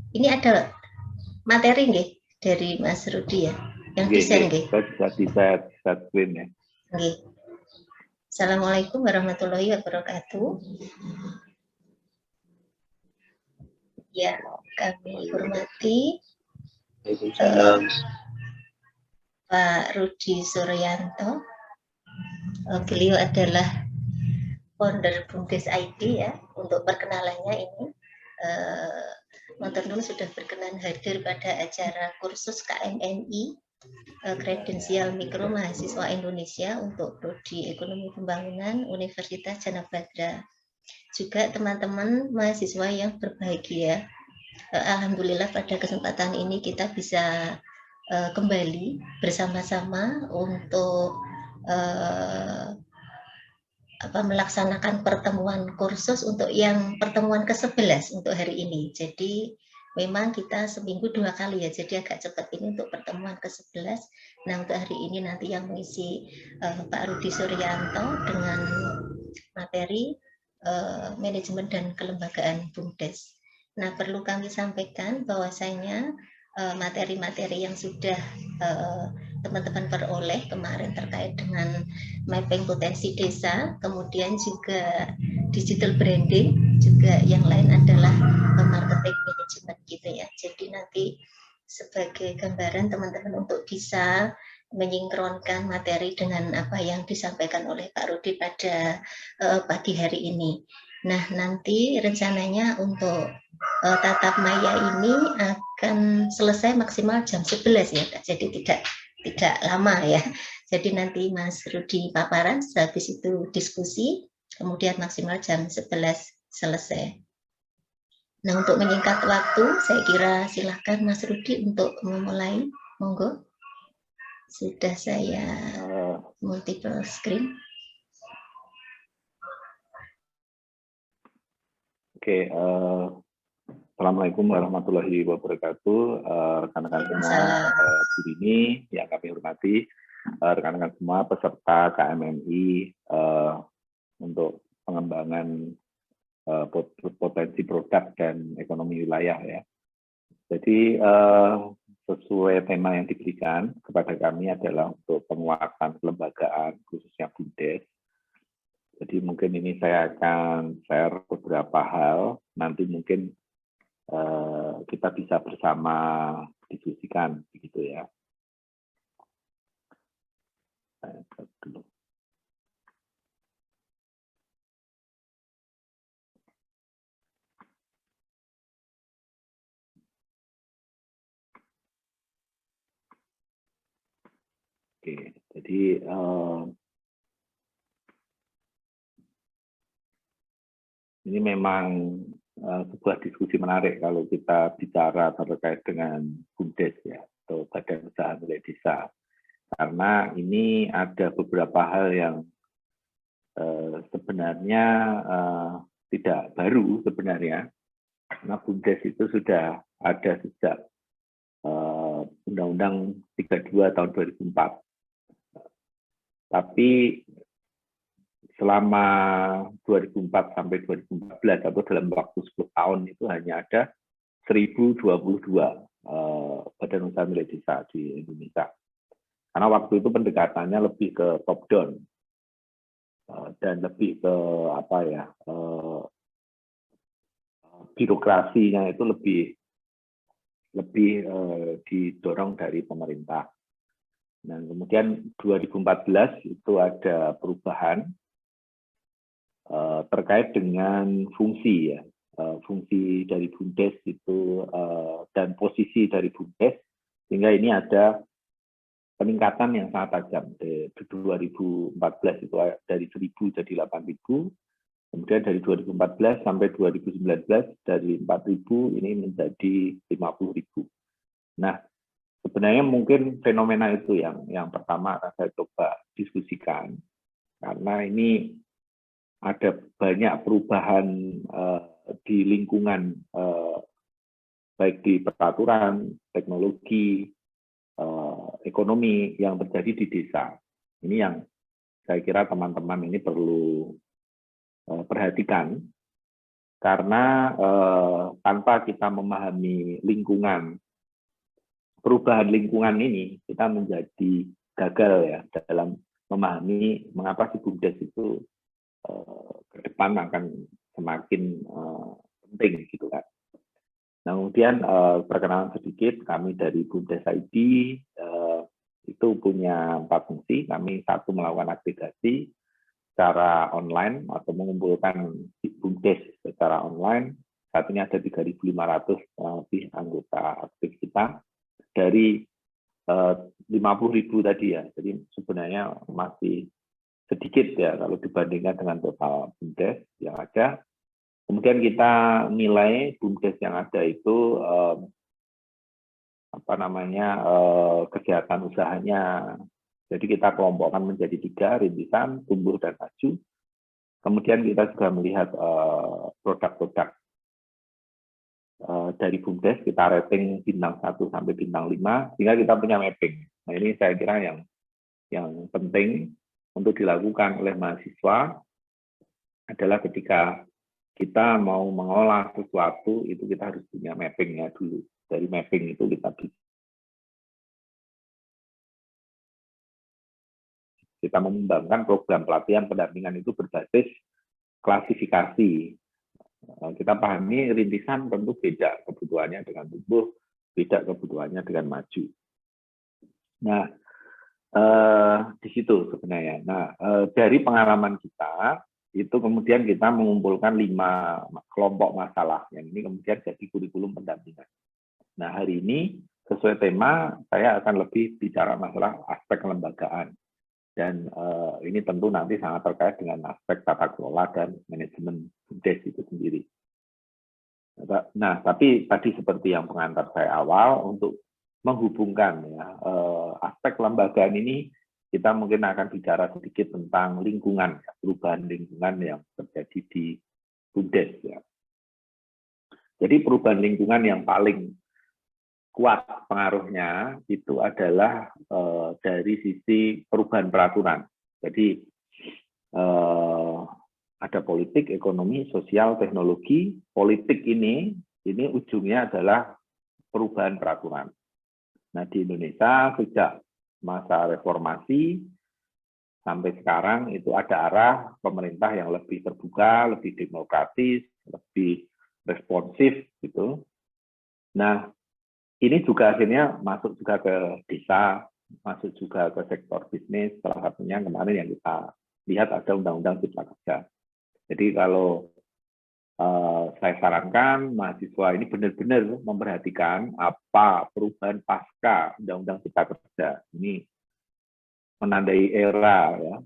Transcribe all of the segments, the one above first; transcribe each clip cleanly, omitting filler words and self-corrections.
Ini ada materi nggih dari Mas Rudi ya, yang desain nggih. Saya bisa set screen ya. Nggih. Assalamualaikum warahmatullahi wabarakatuh. Ya, kami hormati Pak Rudi Suryanto. Beliau adalah founder BUMDes ID ya. Untuk perkenalannya ini, Matur nuwun sudah berkenan hadir pada acara kursus KMNI kredensial mikro mahasiswa Indonesia untuk Prodi Ekonomi Pembangunan Universitas Janabadra. Juga teman-teman mahasiswa yang berbahagia. Alhamdulillah pada kesempatan ini kita bisa kembali bersama-sama untuk melaksanakan pertemuan kursus untuk yang pertemuan ke-11 untuk hari ini. Jadi memang kita seminggu 2 kali ya, jadi agak cepat ini untuk pertemuan ke-11. Nah, untuk hari ini nanti yang mengisi Pak Rudi Suryanto dengan materi manajemen dan kelembagaan BUMDes. Nah, perlu kami sampaikan bahwasanya materi-materi yang sudah teman-teman peroleh kemarin terkait dengan mapping potensi desa, kemudian juga digital branding, juga yang lain adalah marketing management gitu ya. Jadi nanti sebagai gambaran teman-teman untuk bisa menyinkronkan materi dengan apa yang disampaikan oleh Pak Rudi pada pagi hari ini. Nah, nanti rencananya untuk tatap maya ini akan selesai maksimal jam 11 ya, jadi tidak lama ya. Jadi nanti Mas Rudi paparan, habis itu diskusi, kemudian maksimal jam 11 selesai. Nah, untuk menyingkat waktu, saya kira silahkan Mas Rudi untuk memulai, monggo. Sudah saya multiple screen. Oke, Assalamualaikum warahmatullahi wabarakatuh. Rekan-rekan semua di sini yang kami hormati, rekan-rekan semua peserta KMNI untuk pengembangan potensi produk dan ekonomi wilayah ya. Jadi sesuai tema yang diberikan kepada kami adalah untuk penguatan kelembagaan khususnya BUMDes. Jadi mungkin ini saya akan share beberapa hal, nanti mungkin kita bisa bersama diskusikan begitu ya. Oke, jadi ini memang sebuah diskusi menarik kalau kita bicara terkait dengan BUMDes ya, atau Badan Usaha Milik Desa. Karena ini ada beberapa hal yang sebenarnya tidak baru sebenarnya, karena BUMDes itu sudah ada sejak Undang-Undang 32 tahun 2004. Tapi selama 2004 sampai 2014 atau dalam waktu 10 tahun itu hanya ada 1022 badan usaha milik desa di Indonesia. Karena waktu itu pendekatannya lebih ke top down dan lebih ke birokrasinya itu lebih didorong dari pemerintah. Nah, kemudian 2014 itu ada perubahan terkait dengan fungsi ya, fungsi dari BUMDes itu dan posisi dari BUMDes, sehingga ini ada peningkatan yang sangat tajam. Di 2014 itu dari 1.000 jadi 8.000, kemudian dari 2014 sampai 2019 dari 4.000 ini menjadi 50.000. Nah, sebenarnya mungkin fenomena itu yang pertama akan saya coba diskusikan, karena ini ada banyak perubahan di lingkungan, baik di peraturan, teknologi, ekonomi yang terjadi di desa. Ini yang saya kira teman-teman ini perlu perhatikan Karena tanpa kita memahami lingkungan, perubahan lingkungan ini, kita menjadi gagal ya dalam memahami mengapa si BUMDes itu ke depan akan semakin penting gitu kan. Nah, kemudian perkenalan sedikit, kami dari BUMDes ID itu punya 4 fungsi. Kami satu melakukan aplikasi secara online atau mengumpulkan BUMDes secara online. Saat ini ada 3.500 lebih anggota aktif kita dari 50.000 tadi ya. Jadi sebenarnya masih sedikit ya kalau dibandingkan dengan total BUMDes yang ada. Kemudian kita nilai BUMDes yang ada itu kegiatan usahanya. Jadi kita kelompokkan menjadi 3, rintisan, tumbuh, dan maju. Kemudian kita juga melihat produk-produk dari BUMDes, kita rating bintang 1 sampai bintang 5, sehingga kita punya mapping. Nah, ini saya kira yang penting untuk dilakukan oleh mahasiswa adalah ketika kita mau mengolah sesuatu, itu kita harus punya mappingnya dulu. Dari mapping itu kita mengembangkan program pelatihan pendampingan itu berbasis klasifikasi. Kita pahami rintisan tentu beda kebutuhannya dengan tumbuh, beda kebutuhannya dengan maju. Nah, di situ sebenarnya. Nah, dari pengalaman kita, itu kemudian kita mengumpulkan 5 kelompok masalah, yang ini kemudian jadi kurikulum pendampingan. Nah, hari ini sesuai tema, saya akan lebih bicara masalah aspek kelembagaan. Dan ini tentu nanti sangat terkait dengan aspek tata kelola dan manajemen BUMDes itu sendiri. Nah, tapi tadi seperti yang pengantar saya awal, untuk menghubungkan ya, aspek kelembagaan ini, kita mungkin akan bicara sedikit tentang lingkungan, perubahan lingkungan yang terjadi di BUMDes. Ya. Jadi perubahan lingkungan yang paling kuat pengaruhnya itu adalah dari sisi perubahan peraturan. Jadi ada politik, ekonomi, sosial, teknologi. Politik ini ujungnya adalah perubahan peraturan. Nah, di Indonesia sejak masa reformasi sampai sekarang itu ada arah pemerintah yang lebih terbuka, lebih demokratis, lebih responsif gitu. Nah, ini juga akhirnya masuk juga ke desa, masuk juga ke sektor bisnis, salah satunya kemarin yang kita lihat ada Undang-Undang Cipta Kerja. Jadi kalau saya sarankan mahasiswa ini benar-benar memperhatikan apa perubahan pasca Undang-Undang Cipta Kerja. Ini menandai era ya,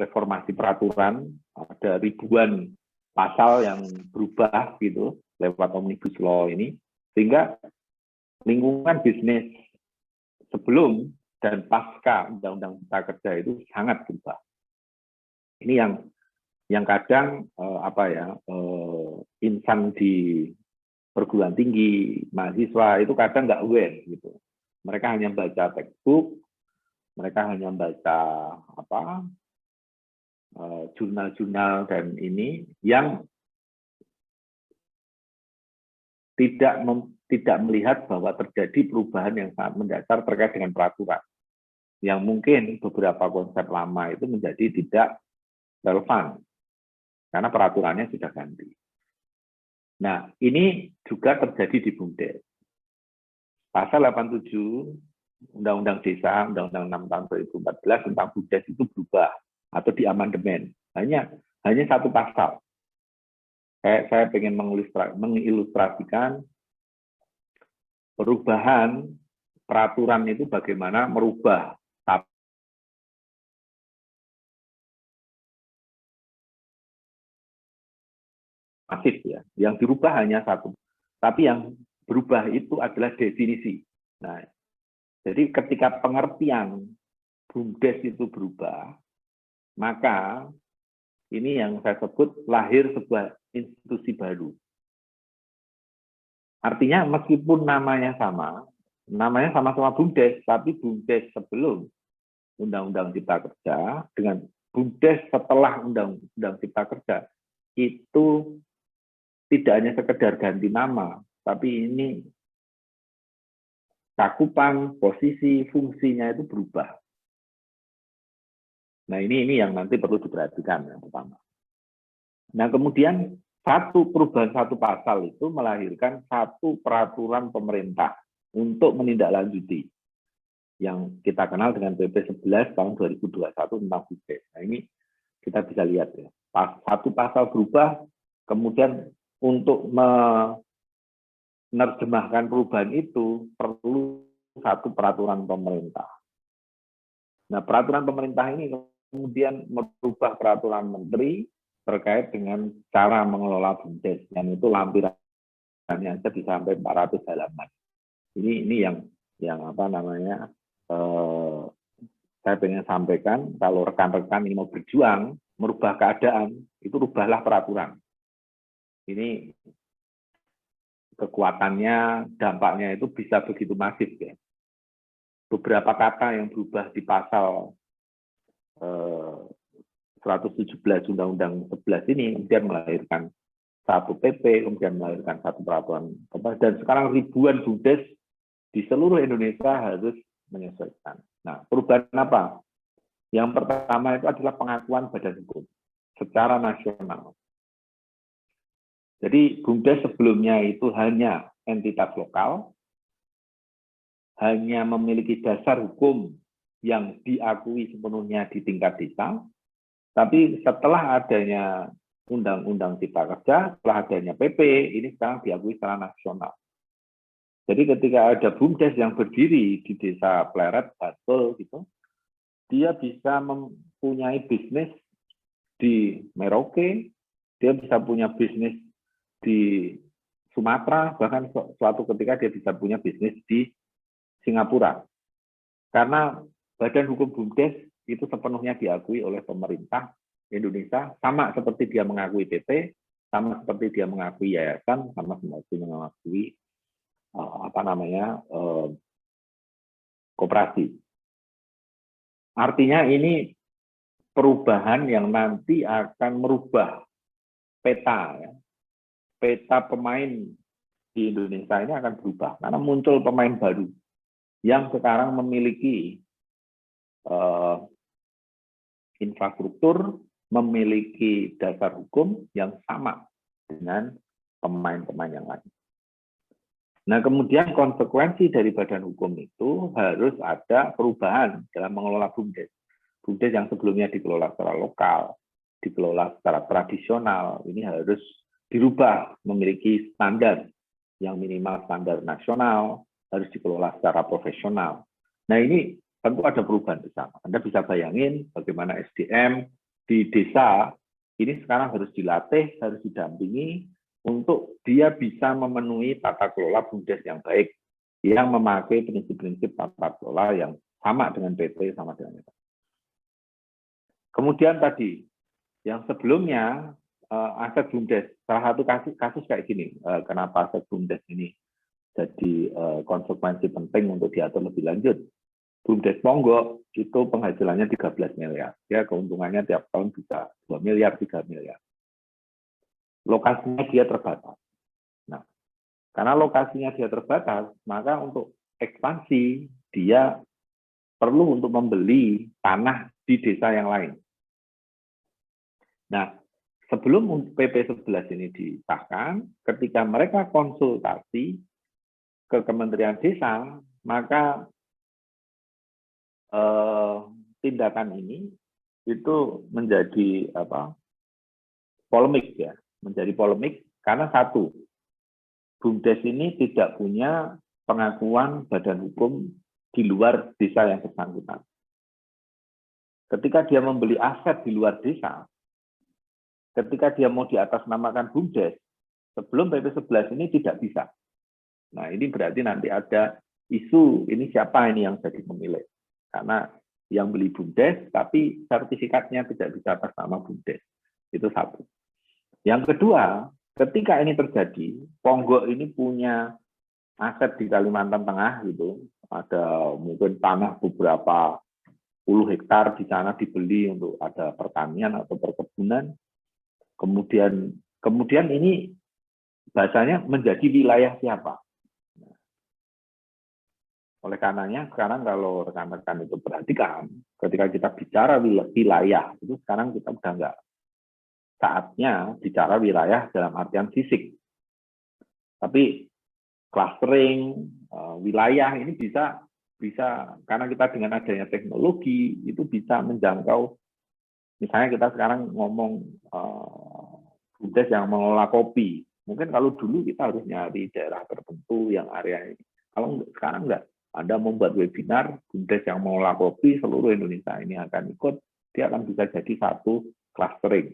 reformasi peraturan, ada ribuan pasal yang berubah gitu lewat Omnibus Law ini, sehingga lingkungan bisnis sebelum dan pasca Undang-Undang Cipta Kerja itu sangat berubah. Ini yang kadang insan di perguruan tinggi, mahasiswa itu kadang nggak aware gitu. Mereka hanya baca textbook, mereka hanya baca jurnal-jurnal dan ini yang tidak melihat bahwa terjadi perubahan yang sangat mendasar terkait dengan peraturan. Yang mungkin beberapa konsep lama itu menjadi tidak relevan karena peraturannya sudah ganti. Nah, ini juga terjadi di BUMDes. Pasal 87 Undang-Undang Desa, Undang-Undang 6 tahun 2014 tentang BUMDes itu berubah atau diamandemen. Hanya satu pasal. Saya ingin mengilustrasikan perubahan peraturan itu bagaimana merubah masif ya. Yang dirubah hanya satu. Tapi yang berubah itu adalah definisi. Nah, jadi ketika pengertian BUMDes itu berubah, maka ini yang saya sebut lahir sebuah institusi baru. Artinya meskipun namanya sama-sama BUMDes, tapi BUMDes sebelum Undang-Undang Cipta Kerja dengan BUMDes setelah Undang-Undang Cipta Kerja itu tidak hanya sekedar ganti nama, tapi ini cakupan, posisi, fungsinya itu berubah. Nah, ini yang nanti perlu diperhatikan yang pertama. Nah, kemudian perubahan satu pasal itu melahirkan satu peraturan pemerintah untuk menindaklanjuti yang kita kenal dengan PP 11 tahun 2021 tentang BUMDes. Nah, ini kita bisa lihat ya. Satu pasal berubah, kemudian untuk menerjemahkan perubahan itu perlu satu peraturan pemerintah. Nah, peraturan pemerintah ini kemudian merubah peraturan menteri terkait dengan cara mengelola BUMDes, yang itu lampirannya saja bisa sampai 400 halaman. Ini yang apa namanya, saya ingin sampaikan, kalau rekan-rekan ini mau berjuang merubah keadaan, itu rubahlah peraturan. Ini kekuatannya, dampaknya itu bisa begitu masif ya. Beberapa kata yang berubah di pasal 117 Undang-Undang 11 ini kemudian melahirkan satu PP, kemudian melahirkan satu peraturan, dan sekarang ribuan BUMDes di seluruh Indonesia harus menyesuaikan. Nah, perubahan apa? Yang pertama itu adalah pengakuan badan hukum secara nasional. Jadi BUMDes sebelumnya itu hanya entitas lokal, hanya memiliki dasar hukum yang diakui sepenuhnya di tingkat desa, tapi setelah adanya Undang-Undang Cipta Kerja, setelah adanya PP, ini sekarang diakui secara nasional. Jadi ketika ada BUMDes yang berdiri di desa Pleret, Batul, gitu, dia bisa mempunyai bisnis di Merauke, dia bisa punya bisnis di Sumatera, bahkan suatu ketika dia bisa punya bisnis di Singapura. Karena badan hukum BUMDes itu sepenuhnya diakui oleh pemerintah Indonesia, sama seperti dia mengakui PT, sama seperti dia mengakui yayasan, sama seperti mengakui koperasi. Artinya ini perubahan yang nanti akan merubah peta, ya. Peta pemain di Indonesia ini akan berubah karena muncul pemain baru yang sekarang memiliki infrastruktur, memiliki dasar hukum yang sama dengan pemain-pemain yang lain. Nah, kemudian konsekuensi dari badan hukum itu harus ada perubahan dalam mengelola BUMDes. BUMDes yang sebelumnya dikelola secara lokal, dikelola secara tradisional, ini harus dirubah, memiliki standar yang minimal standar nasional, harus dikelola secara profesional. Nah, ini tentu ada perubahan besar. Anda bisa bayangin bagaimana SDM di desa ini sekarang harus dilatih, harus didampingi untuk dia bisa memenuhi tata kelola BUMDes yang baik, yang memakai prinsip-prinsip tata kelola yang sama dengan PT, sama dengan itu. Kemudian tadi, yang sebelumnya aset BUMDes, salah satu kasus kayak gini, kenapa aset BUMDes ini jadi konsekuensi penting untuk diatur lebih lanjut. BUMDes Ponggok itu penghasilannya 13 miliar, ya keuntungannya tiap tahun bisa 2 miliar, 3 miliar. Lokasinya dia terbatas. Nah, karena lokasinya dia terbatas, maka untuk ekspansi dia perlu untuk membeli tanah di desa yang lain. Nah, sebelum PP 11 ini disahkan, ketika mereka konsultasi ke Kementerian Desa, maka tindakan ini itu menjadi polemik ya, menjadi polemik karena satu, BUMDes ini tidak punya pengakuan badan hukum di luar desa yang bersangkutan. Ketika dia membeli aset di luar desa, ketika dia mau diatasnamakan BUMDes, sebelum PP 11 ini tidak bisa. Nah, ini berarti nanti ada isu, ini siapa ini yang jadi pemilik. Karena yang beli BUMDes, tapi sertifikatnya tidak bisa atas nama BUMDes. Itu satu. Yang kedua, ketika ini terjadi, Ponggok ini punya aset di Kalimantan Tengah, gitu, ada mungkin tanah beberapa puluh hektar di sana dibeli untuk ada pertanian atau perkebunan. Kemudian ini bahasanya menjadi wilayah siapa. Oleh karenanya sekarang kalau rekan-rekan itu perhatikan, ketika kita bicara wilayah, itu sekarang kita udah nggak saatnya bicara wilayah dalam artian fisik. Tapi clustering, wilayah ini bisa karena kita dengan adanya teknologi itu bisa menjangkau. Misalnya kita sekarang ngomong BUMDes yang mengelola kopi. Mungkin kalau dulu kita harus nyari daerah tertentu yang area ini. Kalau sekarang enggak, Anda membuat webinar BUMDes yang mengelola kopi seluruh Indonesia ini akan ikut, dia akan bisa jadi satu clustering.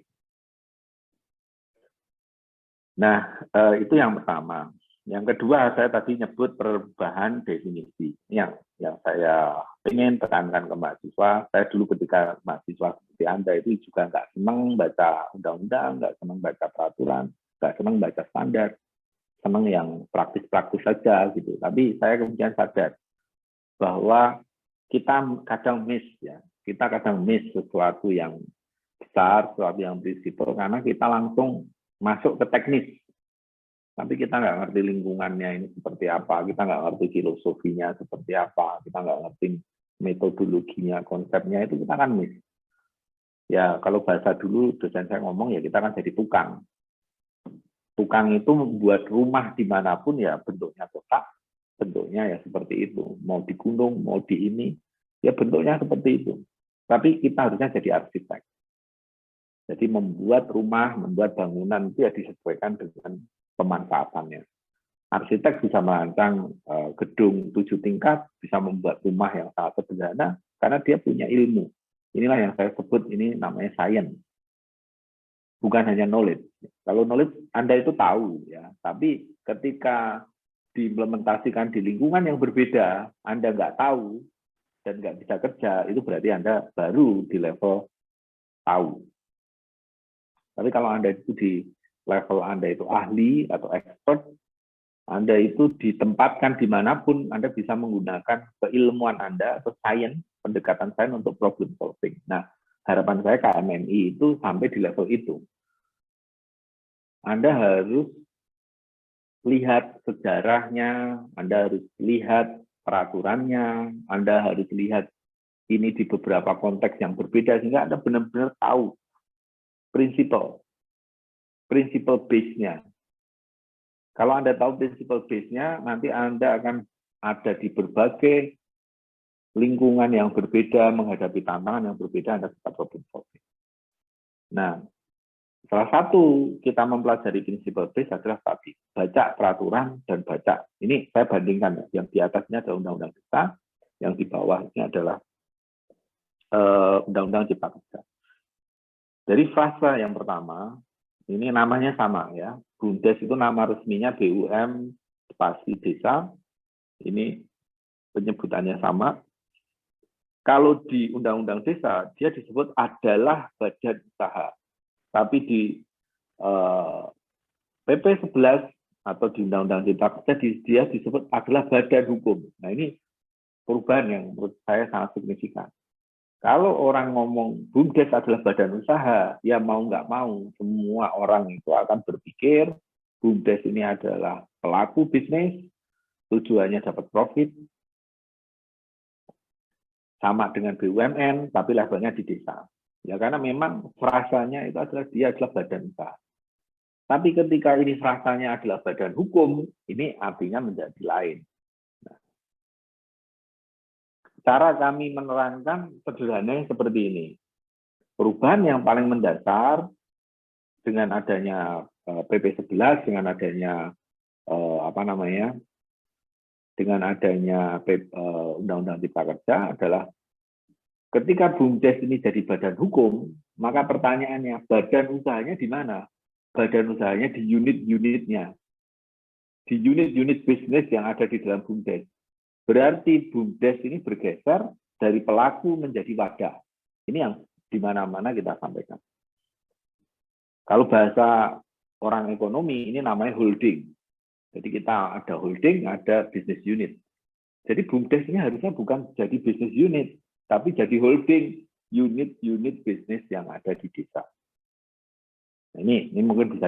Nah, itu yang pertama. Yang kedua, saya tadi nyebut perubahan definisi. Yang saya ingin tekankan ke mahasiswa, saya dulu ketika mahasiswa seperti Anda itu juga nggak senang baca undang-undang, nggak senang baca peraturan, nggak senang baca standar, senang yang praktis-praktis saja gitu. Tapi saya kemudian sadar bahwa kita kadang miss sesuatu yang besar, sesuatu yang prinsipal, karena kita langsung masuk ke teknis. Tapi kita nggak ngerti lingkungannya ini seperti apa, kita nggak ngerti filosofinya seperti apa, kita nggak ngerti metodologinya, konsepnya, itu kita kan miss. Ya kalau bahasa dulu dosen saya ngomong, ya kita kan jadi tukang. Tukang itu membuat rumah dimanapun ya bentuknya kotak, bentuknya ya seperti itu. Mau di gunung, mau di ini, ya bentuknya seperti itu. Tapi kita harusnya jadi arsitek. Jadi membuat rumah, membuat bangunan itu ya disesuaikan dengan pemanfaatannya. Arsitek bisa merancang gedung 7 tingkat, bisa membuat rumah yang sangat sederhana, karena dia punya ilmu. Inilah yang saya sebut ini namanya science. Bukan hanya knowledge. Kalau knowledge Anda itu tahu, ya, tapi ketika diimplementasikan di lingkungan yang berbeda, Anda nggak tahu dan nggak bisa kerja, itu berarti Anda baru di level tahu. Tapi kalau Anda itu di level Anda itu ahli atau expert, Anda itu ditempatkan dimanapun, Anda bisa menggunakan keilmuan Anda atau sains, pendekatan sains untuk problem solving. Nah, harapan saya KMNI itu sampai di level itu. Anda harus lihat sejarahnya, Anda harus lihat peraturannya, Anda harus lihat ini di beberapa konteks yang berbeda, sehingga Anda benar-benar tahu prinsipal base-nya. Kalau Anda tahu prinsipal base-nya, nanti Anda akan ada di berbagai lingkungan yang berbeda, menghadapi tantangan yang berbeda, Anda tetap problem solving. Nah, salah satu kita mempelajari prinsipal base adalah tadi, baca peraturan dan baca. Ini saya bandingkan, yang di atasnya adalah Undang-Undang Cipta, yang di bawahnya adalah Undang-Undang Cipta Kerja. Dari frasa yang pertama, ini namanya sama ya. BUMDes itu nama resminya BUM spasi desa. Ini penyebutannya sama. Kalau di Undang-Undang Desa, dia disebut adalah badan usaha. Tapi di PP 11 atau di Undang-Undang Cipta Kerja, dia disebut adalah badan hukum. Nah ini perubahan yang menurut saya sangat signifikan. Kalau orang ngomong BUMDes adalah badan usaha, ya mau nggak mau, semua orang itu akan berpikir BUMDes ini adalah pelaku bisnis, tujuannya dapat profit, sama dengan BUMN, tapi levelnya di desa. Ya karena memang frasanya itu adalah dia adalah badan usaha. Tapi ketika ini frasanya adalah badan hukum, ini artinya menjadi lain. Cara kami menerangkan sederhananya seperti ini. Perubahan yang paling mendasar dengan adanya PP 11, dengan adanya dengan adanya Undang-Undang Cipta Kerja adalah ketika BUMDes ini jadi badan hukum, maka pertanyaannya badan usahanya di mana? Badan usahanya di unit-unitnya, di unit-unit bisnis yang ada di dalam BUMDes. Berarti BUMDes ini bergeser dari pelaku menjadi wadah. Ini yang di mana-mana kita sampaikan. Kalau bahasa orang ekonomi, ini namanya holding. Jadi kita ada holding, ada business unit. Jadi BUMDes ini harusnya bukan jadi business unit, tapi jadi holding unit-unit bisnis yang ada di desa. Nah, ini mungkin bisa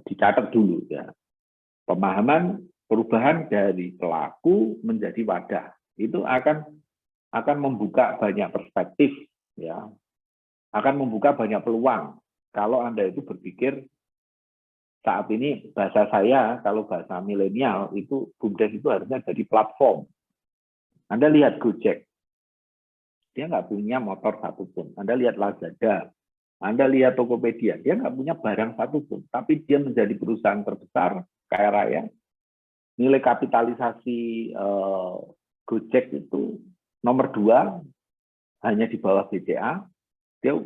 dicatat dulu ya. pemahaman perubahan dari pelaku menjadi wadah. Itu akan membuka banyak perspektif, ya, akan membuka banyak peluang. Kalau Anda itu berpikir saat ini, bahasa saya, kalau bahasa milenial, itu BUMDes itu harusnya jadi platform. Anda lihat Gojek, dia nggak punya motor satupun. Anda lihat Lazada, Anda lihat Tokopedia, dia nggak punya barang satupun. Tapi dia menjadi perusahaan terbesar, kaya raya. Nilai kapitalisasi Gojek itu nomor 2, hanya di bawah BCA. Dia,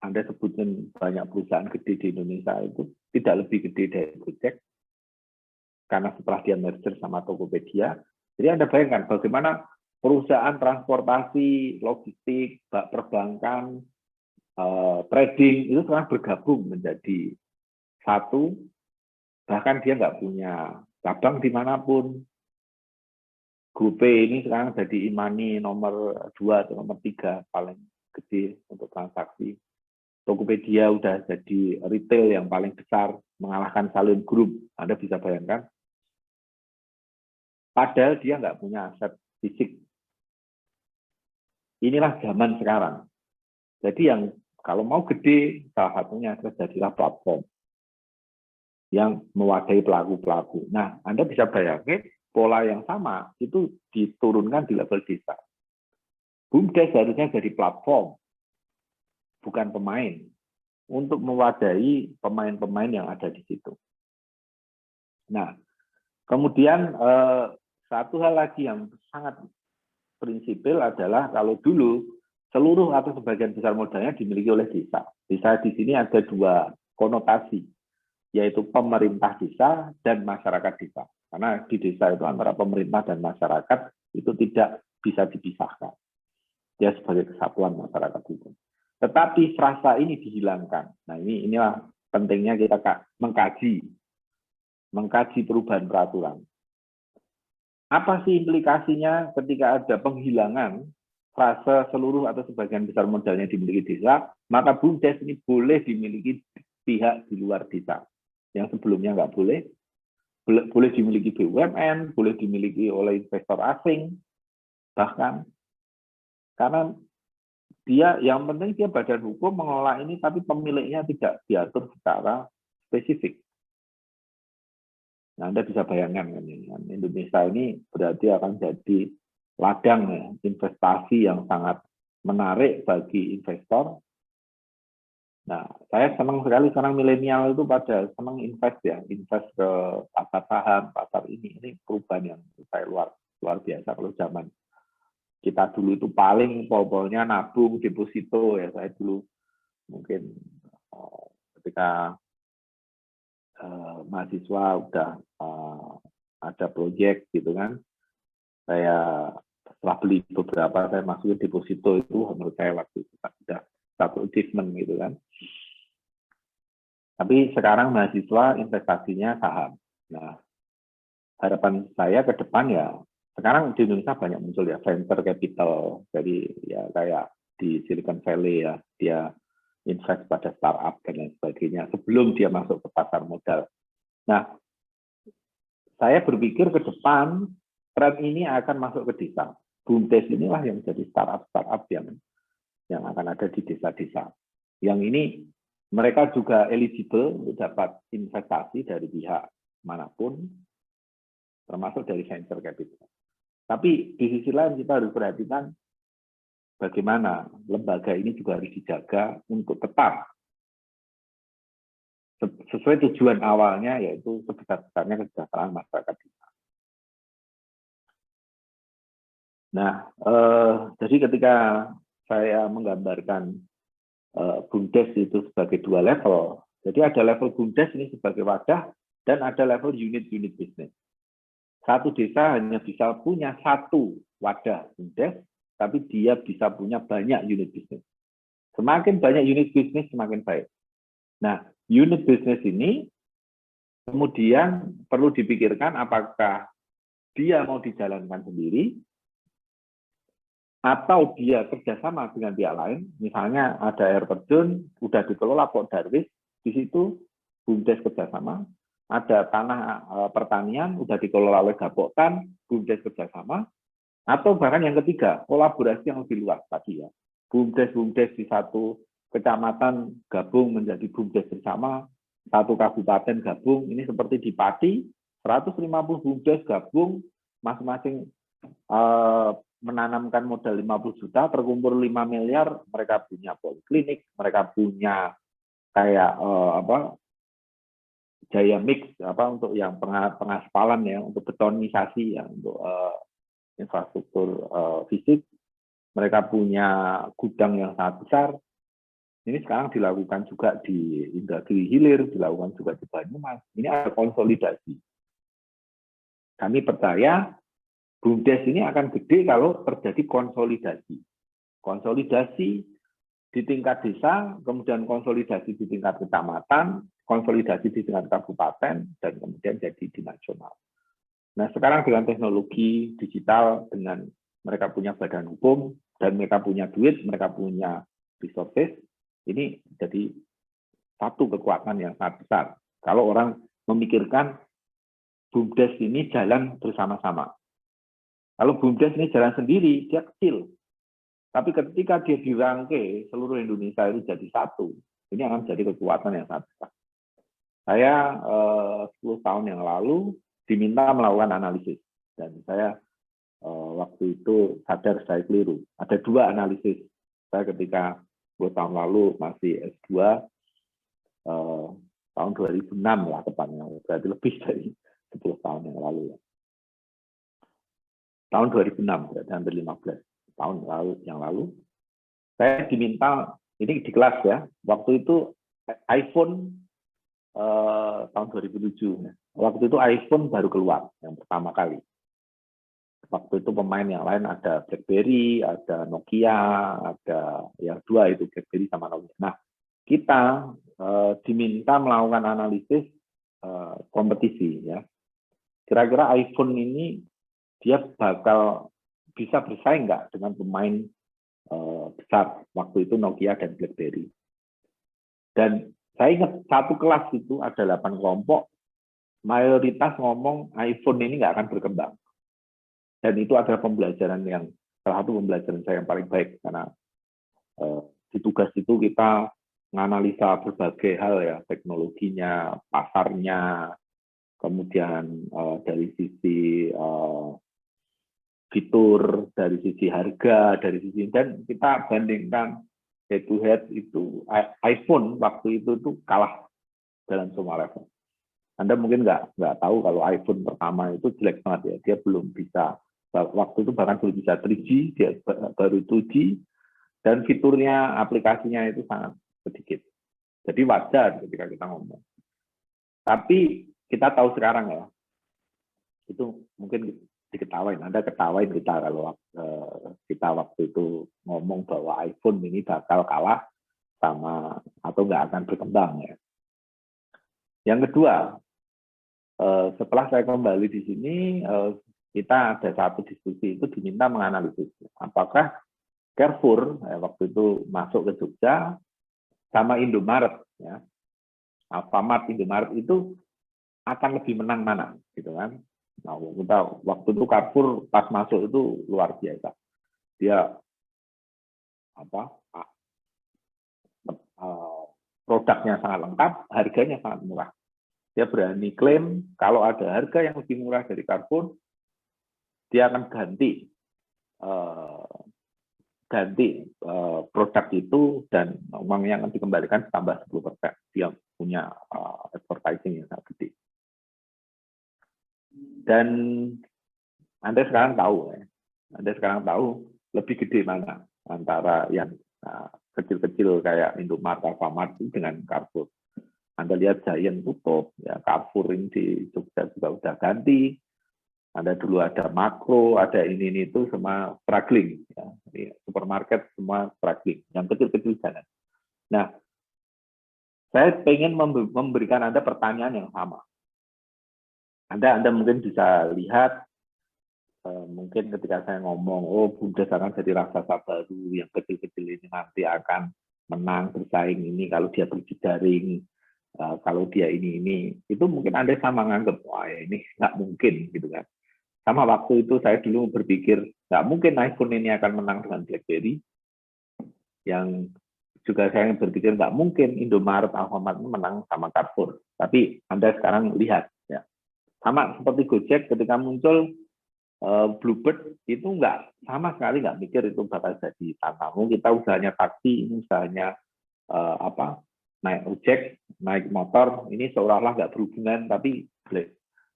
Anda sebutin banyak perusahaan gede di Indonesia itu tidak lebih gede dari Gojek. Karena setelah dia merger sama Tokopedia, jadi Anda bayangkan bagaimana perusahaan transportasi, logistik, perbankan, trading itu sekarang bergabung menjadi satu, bahkan dia nggak punya cabang dimanapun. GoPay ini sekarang jadi e-money nomor 2 atau nomor 3 paling gede untuk transaksi. Tokopedia udah jadi retail yang paling besar, mengalahkan Salim Group. Anda bisa bayangkan. Padahal dia nggak punya aset fisik. Inilah zaman sekarang. Jadi yang kalau mau gede, salah satunya jadilah platform yang mewadahi pelaku-pelaku. Nah, Anda bisa bayangkan pola yang sama itu diturunkan di level desa. BUMDes harusnya jadi platform, bukan pemain, untuk mewadahi pemain-pemain yang ada di situ. Nah, kemudian satu hal lagi yang sangat prinsipil adalah kalau dulu seluruh atau sebagian besar modalnya dimiliki oleh desa. Desa di sini ada 2 konotasi, yaitu pemerintah desa dan masyarakat desa. Karena di desa itu antara pemerintah dan masyarakat itu tidak bisa dipisahkan. Dia sebagai kesatuan masyarakat itu. Tetapi frasa ini dihilangkan. Nah, inilah pentingnya kita mengkaji perubahan peraturan. Apa sih implikasinya ketika ada penghilangan frasa seluruh atau sebagian besar modalnya dimiliki desa, maka BUMDes ini boleh dimiliki pihak di luar desa. Yang sebelumnya nggak boleh. Boleh dimiliki BUMN, boleh dimiliki oleh investor asing, bahkan. Karena dia, yang penting dia badan hukum mengelola ini, tapi pemiliknya tidak diatur secara spesifik. Nah, Anda bisa bayangkan kan, Indonesia ini berarti akan jadi ladang ya, investasi yang sangat menarik bagi investor. Nah, saya senang sekali sekarang milenial itu pada senang invest ke pasar saham, pasar ini perubahan yang saya luar biasa. Kalau zaman kita dulu itu paling pol-polnya nabung, deposito ya. Saya dulu mungkin ketika mahasiswa udah ada proyek gitu kan, saya setelah beli beberapa saya masukin deposito, itu menurut saya waktu itu sudah satu achievement gitu kan. Tapi sekarang mahasiswa investasinya saham. Nah, harapan saya ke depan ya, sekarang di Indonesia banyak muncul ya venture capital, jadi ya kayak di Silicon Valley ya, dia invest pada startup dan lain sebagainya sebelum dia masuk ke pasar modal. Nah, saya berpikir ke depan tren ini akan masuk ke desa. BUMDes inilah yang jadi startup yang akan ada di desa-desa. Yang ini mereka juga eligible untuk dapat investasi dari pihak manapun, termasuk dari venture capital. Tapi di sisi lain kita harus perhatikan bagaimana lembaga ini juga harus dijaga untuk tetap sesuai tujuan awalnya, yaitu sebesar-besarnya kesejahteraan masyarakat desa. Nah, jadi ketika saya menggambarkan BUMDes itu sebagai 2 level, jadi ada level BUMDes ini sebagai wadah dan ada level unit-unit bisnis. Satu desa hanya bisa punya 1 wadah BUMDes, tapi dia bisa punya banyak unit bisnis. Semakin banyak unit bisnis, semakin baik. Nah, unit bisnis ini kemudian perlu dipikirkan apakah dia mau dijalankan sendiri atau dia kerjasama dengan pihak lain. Misalnya ada air terjun, udah dikelola Pok Darwis, di situ BUMDes kerjasama, ada tanah pertanian udah dikelola oleh Gapoktan, BUMDes kerjasama, atau bahkan yang ketiga kolaborasi yang lebih luas tadi ya, BUMDes di satu kecamatan gabung menjadi BUMDes bersama, satu kabupaten gabung, ini seperti di Pati 150 BUMDes gabung, masing-masing menanamkan modal 50 juta, terkumpul 5 miliar, mereka punya poliklinik, mereka punya kayak Jaya Mix untuk yang pengaspalan ya, untuk betonisasi ya, untuk infrastruktur fisik, mereka punya gudang yang sangat besar. Ini sekarang dilakukan juga di Indragiri Hilir, dilakukan juga di Banyumas. Ini ada konsolidasi. Kami percaya BUMDes ini akan gede kalau terjadi konsolidasi. Konsolidasi di tingkat desa, kemudian konsolidasi di tingkat kecamatan, konsolidasi di tingkat kabupaten, dan kemudian jadi di nasional. Nah, sekarang dengan teknologi digital, dengan mereka punya badan hukum, dan mereka punya duit, mereka punya resources, ini jadi satu kekuatan yang sangat besar. Kalau orang memikirkan BUMDes ini jalan bersama-sama. Kalau BUMDes ini jalan sendiri, dia kecil. Tapi ketika dia dirangkai seluruh Indonesia itu jadi satu, ini akan jadi kekuatan yang sangat besar. Saya 10 tahun yang lalu diminta melakukan analisis. Dan saya waktu itu sadar saya keliru. Ada 2 analisis. Saya ketika 10 tahun lalu masih S2, tahun 2006 lah tepatnya. Berarti lebih dari 10 tahun yang lalu. Ya. Tahun 2006, berarti hampir 15 tahun yang lalu, saya diminta, ini di kelas ya, waktu itu iPhone tahun 2007. Ya. Waktu itu iPhone baru keluar, yang pertama kali. Waktu itu pemain yang lain ada BlackBerry, ada Nokia, ada yang 2 itu BlackBerry sama Nokia. Nah, kita diminta melakukan analisis kompetisi ya. Kira-kira iPhone ini dia bakal bisa bersaing nggak dengan pemain besar waktu itu Nokia dan BlackBerry. Dan saya ingat satu kelas itu ada 8 kelompok, mayoritas ngomong iPhone ini nggak akan berkembang. Dan itu adalah pembelajaran yang salah satu pembelajaran saya yang paling baik karena di tugas itu kita menganalisa berbagai hal ya, teknologinya, pasarnya, kemudian dari sisi fitur, dari sisi harga, dari sisi, dan kita bandingkan head to head itu iPhone waktu itu tuh kalah dalam semua level. Anda mungkin nggak tahu kalau iPhone pertama itu jelek banget ya, dia belum bisa, waktu itu bahkan belum bisa 3G, dia baru 2G, dan fiturnya, aplikasinya itu sangat sedikit. Jadi wajar ketika kita ngomong. Tapi kita tahu sekarang ya, itu mungkin diketawain, Anda ketawain kita kalau kita waktu itu ngomong bahwa iPhone ini bakal kalah sama atau nggak akan berkembang ya. Yang kedua, setelah saya kembali di sini, kita ada satu diskusi itu diminta menganalisis apakah Carrefour waktu itu masuk ke Jogja sama Indomaret ya, Alfamart, Indomaret itu akan lebih menang mana gitu kan. Nah, kita waktu itu Carrefour pas masuk itu luar biasa. Dia produknya sangat lengkap, harganya sangat murah. Dia berani klaim kalau ada harga yang lebih murah dari Carrefour, dia akan ganti produk itu dan uangnya akan dikembalikan tambah 10%. Dia punya advertising yang sangat gede. Dan Anda sekarang tahu lebih gede mana antara yang kecil-kecil kayak Indomaret, Alfamart dengan Carrefour. Anda lihat Giant tutup, ya Carrefour ini di Jogja juga udah ganti. Anda dulu ada Makro, ada ini itu semua struggling. Ya. Supermarket semua struggling. Yang kecil-kecil jalan. Nah, saya pengen memberikan Anda pertanyaan yang sama. Anda mungkin bisa lihat, mungkin ketika saya ngomong, oh BUMDes akan jadi raksasa baru, yang kecil-kecil ini nanti akan menang bersaing ini kalau dia berjejaring. kalau dia ini itu mungkin Anda sama nganggap wah ini nggak mungkin gitu kan. Sama waktu itu saya dulu berpikir nggak mungkin iPhone ini akan menang dengan BlackBerry, yang juga saya berpikir nggak mungkin Indomaret, Alfamart menang sama Carrefour. Tapi Anda sekarang lihat ya, sama seperti Gojek ketika muncul Bluebird itu nggak sama sekali nggak mikir itu bakal jadi tantangan. Kita usahanya taksi, ini usahanya naik ojek, naik motor, ini seolah-olah nggak berhubungan, tapi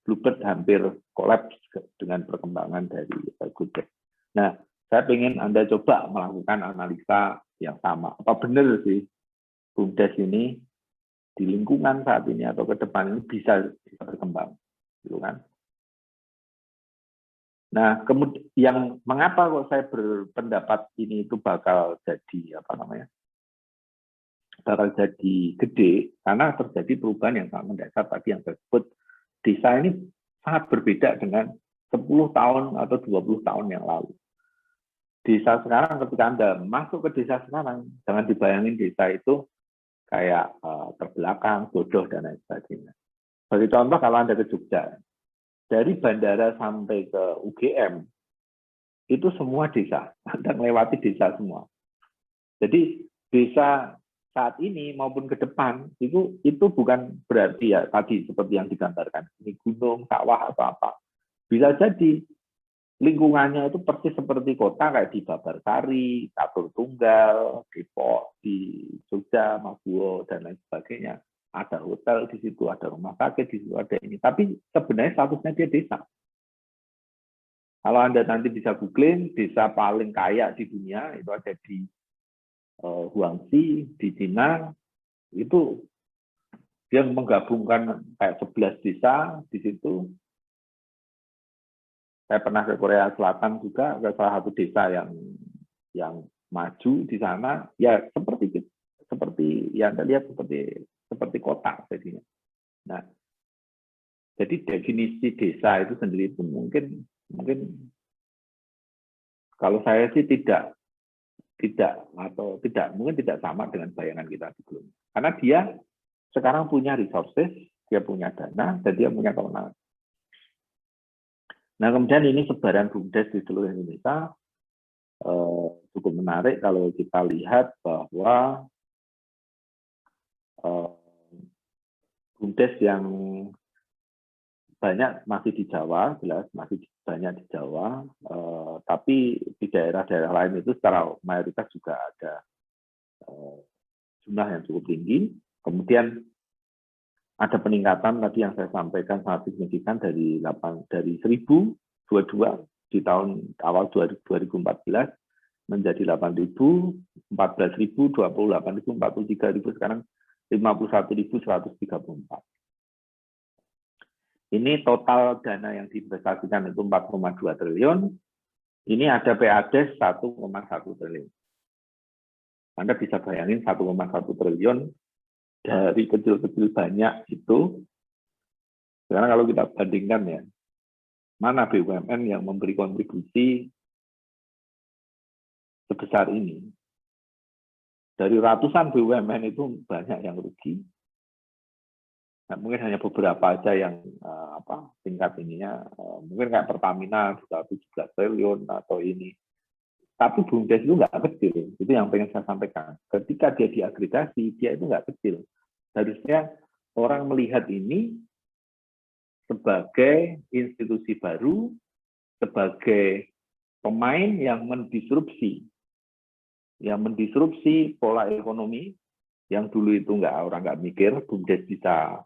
Bluebird hampir kolaps dengan perkembangan dari Gojek. Nah, saya ingin Anda coba melakukan analisa yang sama. Apa benar sih BUMDes ini di lingkungan saat ini atau ke depan ini bisa berkembang, gitu kan? Nah, kemudian yang mengapa kok saya berpendapat ini itu bakal jadi bakal jadi gede, karena terjadi perubahan yang sangat mendasar tadi yang saya sebut. Desa ini sangat berbeda dengan 10 tahun atau 20 tahun yang lalu. Desa sekarang ketika Anda masuk ke desa sekarang, jangan dibayangin desa itu kayak terbelakang, bodoh, dan lain sebagainya. Sebagai contoh, kalau Anda ke Jogja, dari bandara sampai ke UGM, itu semua desa. Anda melewati desa semua. Jadi desa saat ini maupun ke depan itu bukan berarti ya tadi seperti yang digambarkan ini gunung, sawah atau apa. Bisa jadi lingkungannya itu persis seperti kota kayak di Babarsari, Catur Tunggal, Depok, di Jogja, Mabuo dan lain sebagainya. Ada hotel di situ, ada rumah sakit di situ, ada ini. Tapi sebenarnya statusnya dia desa. Kalau Anda nanti bisa googling desa paling kaya di dunia itu ada di Guangxi di Cina, itu dia menggabungkan kayak 11 desa di situ. Saya pernah ke Korea Selatan juga, ke salah satu desa yang maju di sana, ya seperti yang Anda lihat seperti kota jadinya. Nah, jadi definisi desa itu sendiri pun mungkin kalau saya sih tidak mungkin tidak sama dengan bayangan kita sebelumnya. Karena dia sekarang punya resources, dia punya dana, dan dia punya kewenangan. Nah, kemudian ini sebaran BUMDes di seluruh Indonesia cukup menarik kalau kita lihat bahwa BUMDes yang banyak masih di Jawa, jelas masih banyak di Jawa, tapi di daerah-daerah lain itu secara mayoritas juga ada jumlah yang cukup tinggi. Kemudian ada peningkatan tadi yang saya sampaikan sangat signifikan dari 1022 di tahun awal 2014 menjadi 8.000, 14.000, 28.000, 43.000, sekarang 51.134. Ini total dana yang diinvestasikan itu 4,2 triliun. Ini ada PADES 1,1 triliun. Anda bisa bayangin 1,1 triliun dari kecil-kecil banyak itu. Sekarang kalau kita bandingkan ya, mana BUMN yang memberi kontribusi sebesar ini? Dari ratusan BUMN itu banyak yang rugi. Nah, mungkin hanya beberapa aja yang tingkat ininya, mungkin kayak Pertamina bisa 17 triliun atau ini. Tapi BUMDes itu nggak kecil, itu yang pengen saya sampaikan. Ketika dia diagregasi, dia itu nggak kecil. Harusnya orang melihat ini sebagai institusi baru, sebagai pemain yang mendisrupsi pola ekonomi yang dulu itu orang nggak mikir BUMDes bisa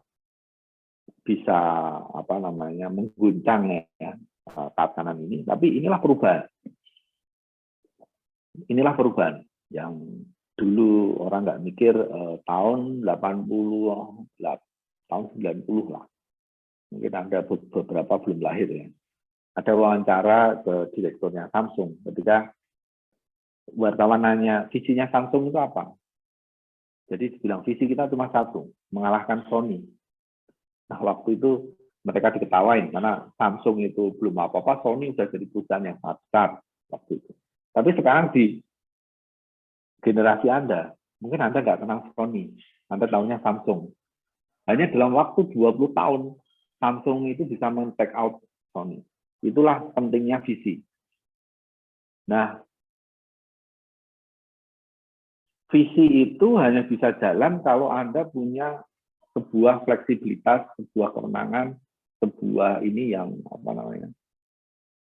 mengguncang ya tatanan ini, tapi inilah perubahan yang dulu orang nggak mikir tahun 80 tahun 90 lah, mungkin ada beberapa belum lahir ya. Ada wawancara ke direkturnya Samsung, ketika wartawan nanya visinya Samsung itu apa, jadi dibilang visi kita cuma satu, mengalahkan Sony. Nah, waktu itu mereka diketawain karena Samsung itu belum apa-apa, Sony sudah jadi perusahaan yang sangat besar waktu itu. Tapi sekarang di generasi Anda, mungkin Anda nggak kenal Sony, Anda tahunya Samsung. Hanya dalam waktu 20 tahun, Samsung itu bisa men-take out Sony. Itulah pentingnya visi. Nah, visi itu hanya bisa jalan kalau Anda punya sebuah fleksibilitas, sebuah kewenangan, sebuah ini yang apa namanya,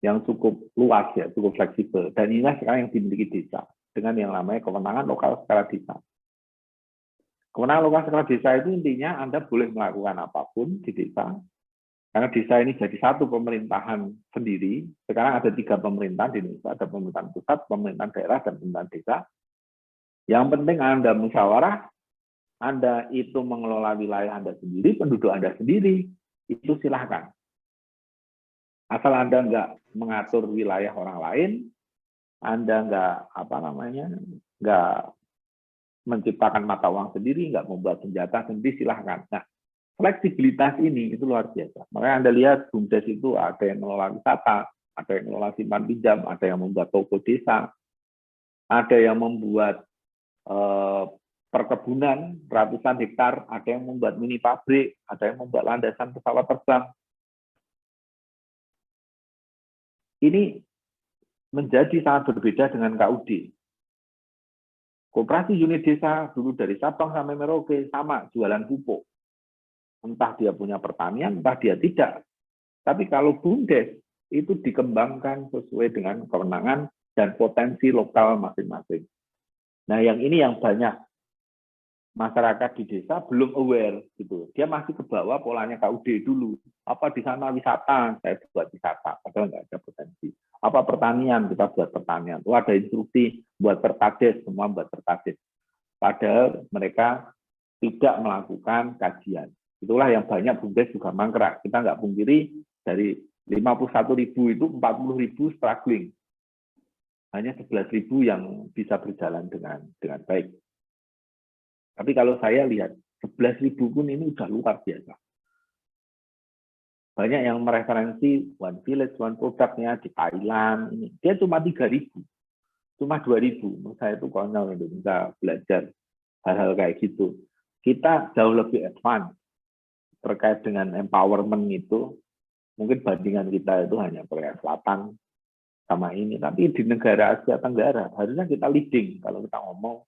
yang cukup luas ya, cukup fleksibel. Dan inilah sekarang yang dimiliki desa dengan yang namanya kewenangan lokal skala desa. Kewenangan lokal skala desa itu intinya Anda boleh melakukan apapun di desa, karena desa ini jadi satu pemerintahan sendiri. Sekarang ada 3 pemerintahan di Indonesia, ada pemerintahan pusat, pemerintahan daerah, dan pemerintahan desa. Yang penting Anda musyawarah, Anda itu mengelola wilayah Anda sendiri, penduduk Anda sendiri, itu silahkan. Asal Anda nggak mengatur wilayah orang lain, Anda nggak menciptakan mata uang sendiri, nggak membuat senjata sendiri, silahkan. Nah, fleksibilitas ini itu luar biasa. Makanya Anda lihat BUMDes itu ada yang mengelola wisata, ada yang mengelola simpan pinjam, ada yang membuat toko desa, ada yang membuat perkebunan ratusan hektar, ada yang membuat mini pabrik, ada yang membuat landasan pesawat terbang. Ini menjadi sangat berbeda dengan KUD. Koperasi unit desa dulu dari Sabang sampai Merauke sama jualan pupuk. Entah dia punya pertanian, entah dia tidak. Tapi kalau BUMDes itu dikembangkan sesuai dengan kewenangan dan potensi lokal masing-masing. Nah, yang ini yang banyak masyarakat di desa belum aware gitu. Dia masih ke bawah polanya KUD dulu. Apa di sana wisata, saya buat wisata, padahal nggak ada potensi. Apa pertanian, kita buat pertanian. Oh, ada instruksi buat pertades, semua buat pertades. Padahal mereka tidak melakukan kajian. Itulah yang banyak BUMDes juga mangkrak. Kita nggak pungkiri dari 51.000 itu 40.000 struggling. Hanya 11.000 yang bisa berjalan dengan baik. Tapi kalau saya lihat 11.000 pun ini udah luar biasa. Banyak yang mereferensi One Village, One Product-nya di Thailand. Ini. Dia cuma 3.000, cuma 2.000. Menurut saya itu konyol Indonesia belajar hal-hal kayak gitu. Kita jauh lebih advance terkait dengan empowerment itu. Mungkin bandingan kita itu hanya Korea Selatan sama ini. Tapi di negara Asia Tenggara, harusnya kita leading kalau kita ngomong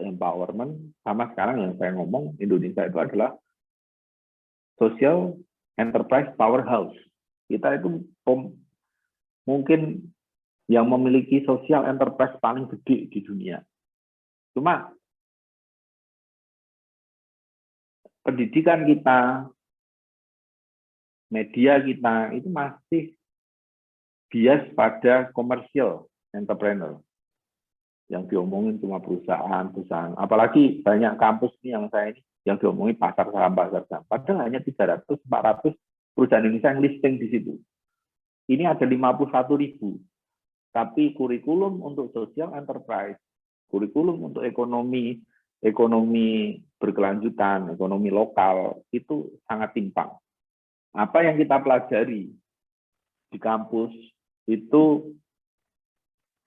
empowerment. Sama sekarang yang saya ngomong, Indonesia itu adalah social enterprise powerhouse. Kita itu mungkin yang memiliki social enterprise paling gede di dunia. Cuma pendidikan kita, media kita itu masih bias pada komersial entrepreneur. Yang diomongin cuma perusahaan. Apalagi banyak kampus nih yang saya ini, yang diomongin pasar saham. Padahal hanya 300-400 perusahaan Indonesia yang listing di situ. Ini ada 51.000. Tapi kurikulum untuk social enterprise, kurikulum untuk ekonomi berkelanjutan, ekonomi lokal, itu sangat timpang. Apa yang kita pelajari di kampus itu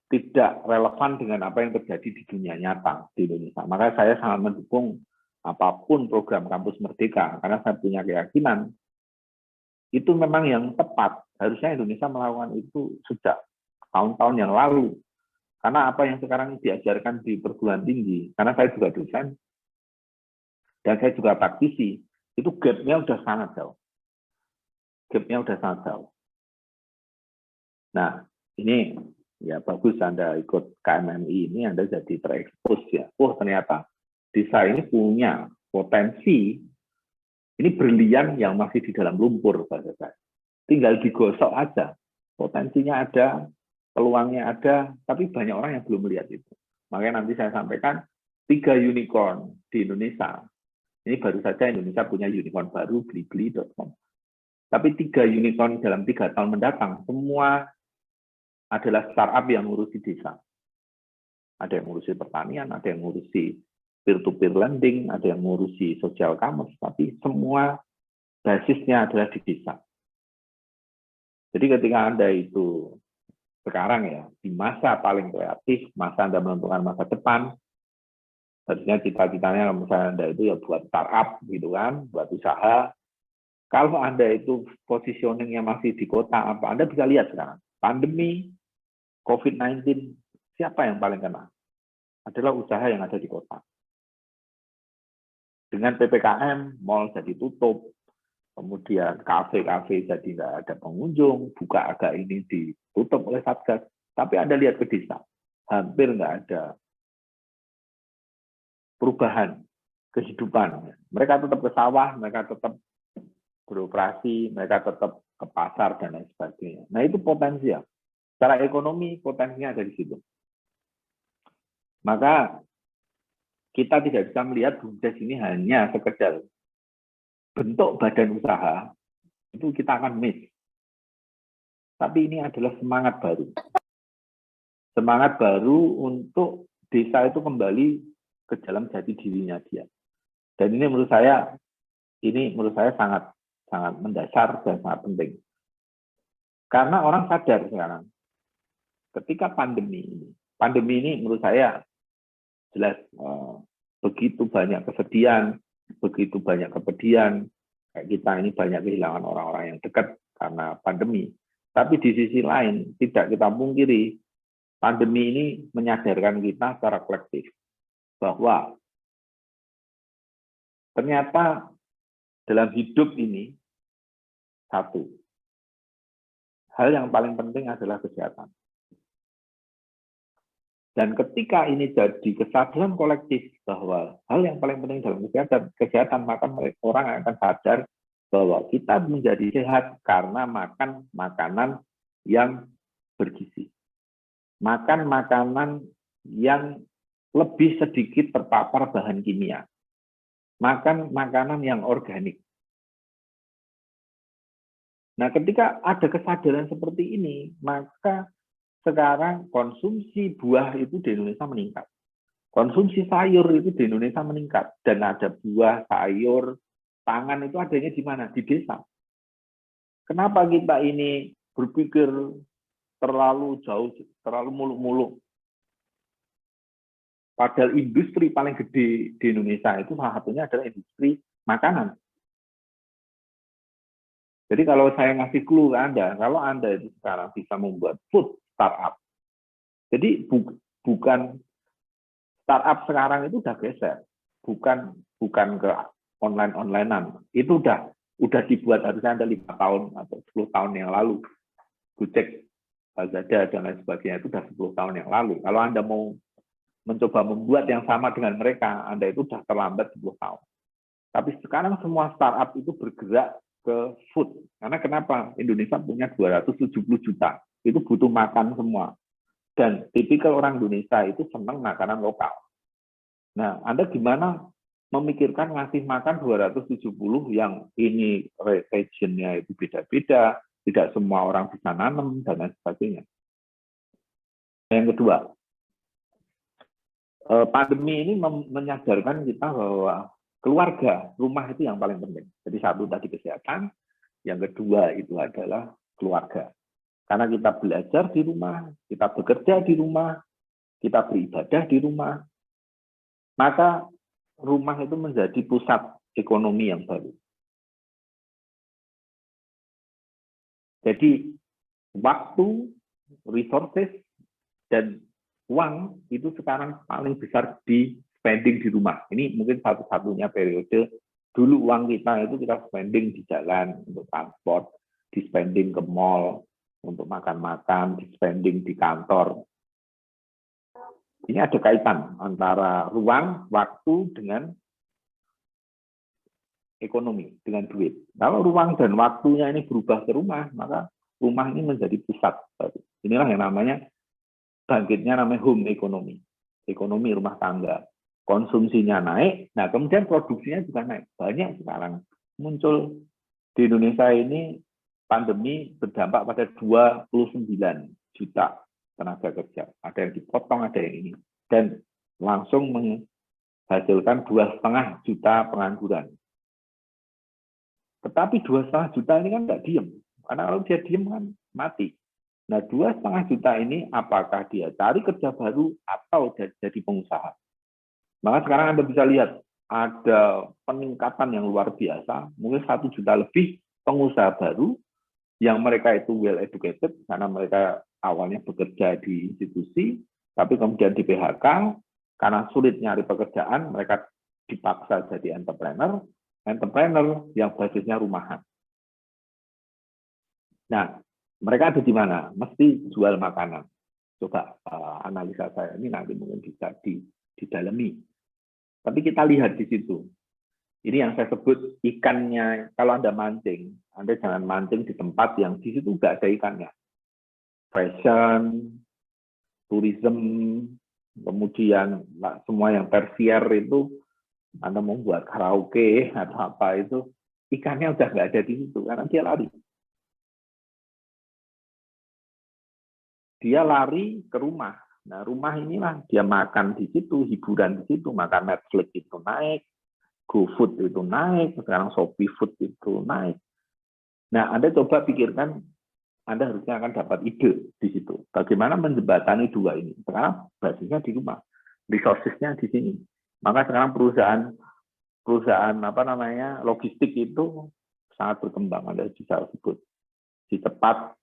tidak relevan dengan apa yang terjadi di dunia nyata di Indonesia. Maka saya sangat mendukung apapun program Kampus Merdeka, karena saya punya keyakinan itu memang yang tepat. Harusnya Indonesia melakukan itu sejak tahun-tahun yang lalu. Karena apa yang sekarang diajarkan di perguruan tinggi, karena saya juga dosen, dan saya juga praktisi, itu gap-nya udah sangat jauh. Nah, ini ya bagus Anda ikut KMMI ini, Anda jadi terekspos ya. Oh, ternyata desa ini punya potensi, ini brilian yang masih di dalam lumpur, bahasa saya. Tinggal digosok aja. Potensinya ada, peluangnya ada, tapi banyak orang yang belum melihat itu. Makanya nanti saya sampaikan 3 unicorn di Indonesia. Ini baru saja Indonesia punya unicorn baru, blibli.com. Tapi 3 unicorn dalam 3 tahun mendatang, semua adalah startup yang ngurusi desa. Ada yang ngurusi pertanian, ada yang ngurusi peer-to-peer lending, ada yang ngurusi social commerce, tapi semua basisnya adalah di desa. Jadi ketika Anda itu sekarang ya, di masa paling kreatif, masa Anda menentukan masa depan, Harusnya cita-citanya misalnya Anda itu ya buat startup gitu kan, buat usaha. Kalau Anda itu positioningnya masih di kota apa, Anda bisa lihat sekarang. Pandemi, COVID-19, siapa yang paling kena? Adalah usaha yang ada di kota. Dengan PPKM, mall jadi tutup, kemudian kafe-kafe jadi nggak ada pengunjung, buka agak ini ditutup oleh Satgas. Tapi Anda lihat ke desa, hampir nggak ada perubahan kehidupan. Mereka tetap ke sawah, mereka tetap beroperasi, mereka tetap ke pasar dan lain sebagainya. Nah itu potensial. Secara ekonomi potensinya ada di situ. Maka kita tidak bisa melihat BUMDes ini hanya sekedar bentuk badan usaha, itu kita akan miss. Tapi ini adalah semangat baru. Semangat baru untuk desa itu kembali ke dalam jati dirinya dia. Dan ini menurut saya sangat mendasar dan sangat penting. Karena orang sadar sekarang, ketika pandemi ini menurut saya jelas begitu banyak kesedihan, begitu banyak kepedihan, kayak kita ini banyak kehilangan orang-orang yang dekat karena pandemi. Tapi di sisi lain, tidak kita pungkiri, pandemi ini menyadarkan kita secara kolektif bahwa ternyata dalam hidup ini, satu, hal yang paling penting adalah kesehatan. Dan ketika ini jadi kesadaran kolektif bahwa hal yang paling penting dalam kesehatan, maka orang akan sadar bahwa kita menjadi sehat karena makan makanan yang bergizi. Makan makanan yang lebih sedikit terpapar bahan kimia. Makan makanan yang organik. Nah, ketika ada kesadaran seperti ini, maka sekarang konsumsi buah itu di Indonesia meningkat. Konsumsi sayur itu di Indonesia meningkat. Dan ada buah, sayur, pangan itu adanya di mana? Di desa. Kenapa kita ini berpikir terlalu jauh, terlalu muluk-muluk? Padahal industri paling gede di Indonesia itu salah satunya adalah industri makanan. Jadi kalau saya ngasih clue ke Anda, kalau Anda itu sekarang bisa membuat food startup, jadi bukan startup sekarang itu udah geser, bukan ke online-onlinean, itu udah dibuat harusnya Anda 5 tahun atau 10 tahun yang lalu. Gojek, Lazada dan lain sebagainya itu udah 10 tahun yang lalu. Kalau Anda mau mencoba membuat yang sama dengan mereka, Anda itu sudah terlambat 10 tahun. Tapi sekarang semua startup itu bergerak ke food. Karena kenapa? Indonesia punya 270 juta. Itu butuh makan semua. Dan tipikal orang Indonesia itu senang makanan lokal. Nah, Anda gimana memikirkan ngasih makan 270 yang ini regionnya itu beda-beda, tidak semua orang bisa nanam, dan lain sebagainya. Yang kedua, pandemi ini menyadarkan kita bahwa keluarga, rumah itu yang paling penting. Jadi satu tadi kesehatan, yang kedua itu adalah keluarga. Karena kita belajar di rumah, kita bekerja di rumah, kita beribadah di rumah, maka rumah itu menjadi pusat ekonomi yang baru. Jadi waktu, resources, dan uang itu sekarang paling besar di spending di rumah. Ini mungkin satu-satunya periode dulu uang kita itu kita spending di jalan untuk transport, di spending ke mall untuk makan-makan, di spending di kantor. Ini ada kaitan antara ruang, waktu dengan ekonomi, dengan duit. Kalau ruang dan waktunya ini berubah ke rumah, maka rumah ini menjadi pusat. Inilah yang namanya bangkitnya namanya home economy, ekonomi rumah tangga. Konsumsinya naik, nah kemudian produksinya juga naik. Banyak sekarang muncul di Indonesia ini pandemi berdampak pada 29 juta tenaga kerja. Ada yang dipotong, ada yang ini. Dan langsung menghasilkan 2,5 juta pengangguran. Tetapi 2,5 juta ini kan nggak diem. Karena kalau dia diem kan mati. Nah, 2,5 juta ini apakah dia cari kerja baru atau jadi pengusaha? Maka sekarang Anda bisa lihat ada peningkatan yang luar biasa, mungkin 1 juta lebih pengusaha baru yang mereka itu well educated karena mereka awalnya bekerja di institusi, tapi kemudian di PHK karena sulit nyari pekerjaan, mereka dipaksa jadi entrepreneur yang basisnya rumahan. Nah, mereka ada di mana? Mesti jual makanan. Coba analisa saya ini nanti mungkin bisa didalami. Tapi kita lihat di situ. Ini yang saya sebut ikannya. Kalau Anda mancing, Anda jangan mancing di tempat yang di situ nggak ada ikannya. Fashion, tourism, kemudian semua yang tersier itu, Anda mau buat karaoke atau apa itu, ikannya udah nggak ada di situ karena dia lari. Dia lari ke rumah. Nah, rumah inilah dia makan di situ, hiburan di situ, makan Netflix itu naik, GoFood itu naik, sekarang Shopee Food itu naik. Nah, Anda coba pikirkan, Anda harusnya akan dapat ide di situ. Bagaimana menjembatani dua ini? Sekarang basisnya di rumah, resources-nya di sini. Maka sekarang perusahaan logistik itu sangat berkembang. Anda bisa sebut di cepat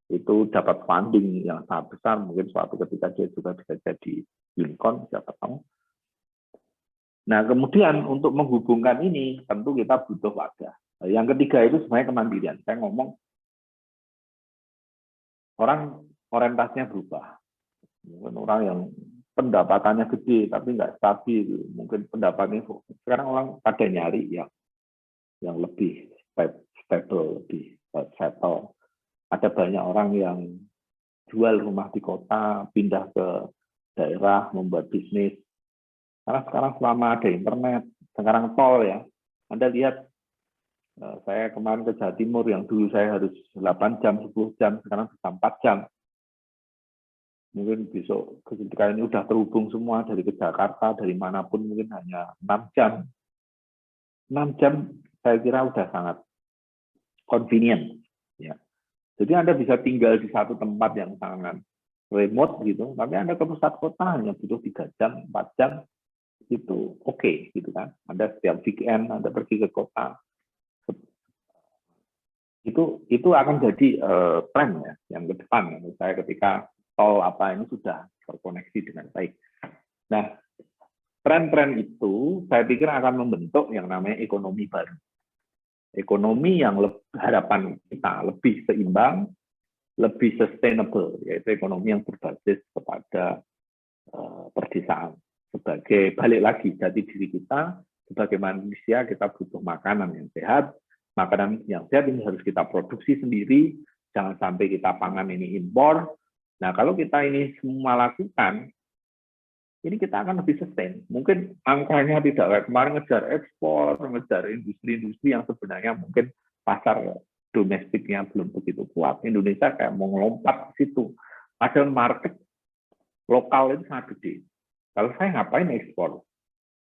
itu dapat funding yang sangat besar, mungkin suatu ketika dia juga bisa jadi unicorn, siapa tahu. Nah, kemudian untuk menghubungkan ini, tentu kita butuh wadah. Yang ketiga itu sebenarnya kemandirian. Saya ngomong, orang orientasinya berubah. Mungkin orang yang pendapatannya gede, tapi nggak stabil. Mungkin pendapatnya, sekarang orang pada nyari yang lebih stable, lebih settle. Ada banyak orang yang jual rumah di kota, pindah ke daerah, membuat bisnis. Karena sekarang selama ada internet, sekarang tol ya, Anda lihat, saya kemarin ke Jawa Timur yang dulu saya harus 8 jam, 10 jam, sekarang bisa 4 jam. Mungkin besok ketika ini udah terhubung semua dari ke Jakarta, dari manapun mungkin hanya 6 jam. 6 jam saya kira udah sangat convenient. Ya. Jadi Anda bisa tinggal di satu tempat yang sangat remote gitu, tapi Anda ke pusat kota hanya butuh 3 jam, 4 jam, itu oke, gitu kan. Anda setiap weekend Anda pergi ke kota, itu akan jadi tren ya, yang ke depan menurut saya ketika tol apa ini sudah terkoneksi dengan baik. Nah, tren-tren itu saya pikir akan membentuk yang namanya ekonomi baru. Ekonomi yang harapan kita lebih seimbang, lebih sustainable, yaitu ekonomi yang berbasis kepada perdesaan. Sebagai balik lagi jati diri kita, sebagai manusia kita butuh makanan yang sehat. Makanan yang sehat ini harus kita produksi sendiri, jangan sampai kita pangan ini impor. Nah, kalau kita ini semua lakukan, ini kita akan lebih sustain. Mungkin angkanya tidak kayak kemarin ngejar ekspor, ngejar industri-industri yang sebenarnya mungkin pasar domestiknya belum begitu kuat. Indonesia kayak mau ngelompat ke situ. Padahal market lokal itu sangat gede. Kalau saya ngapain ekspor?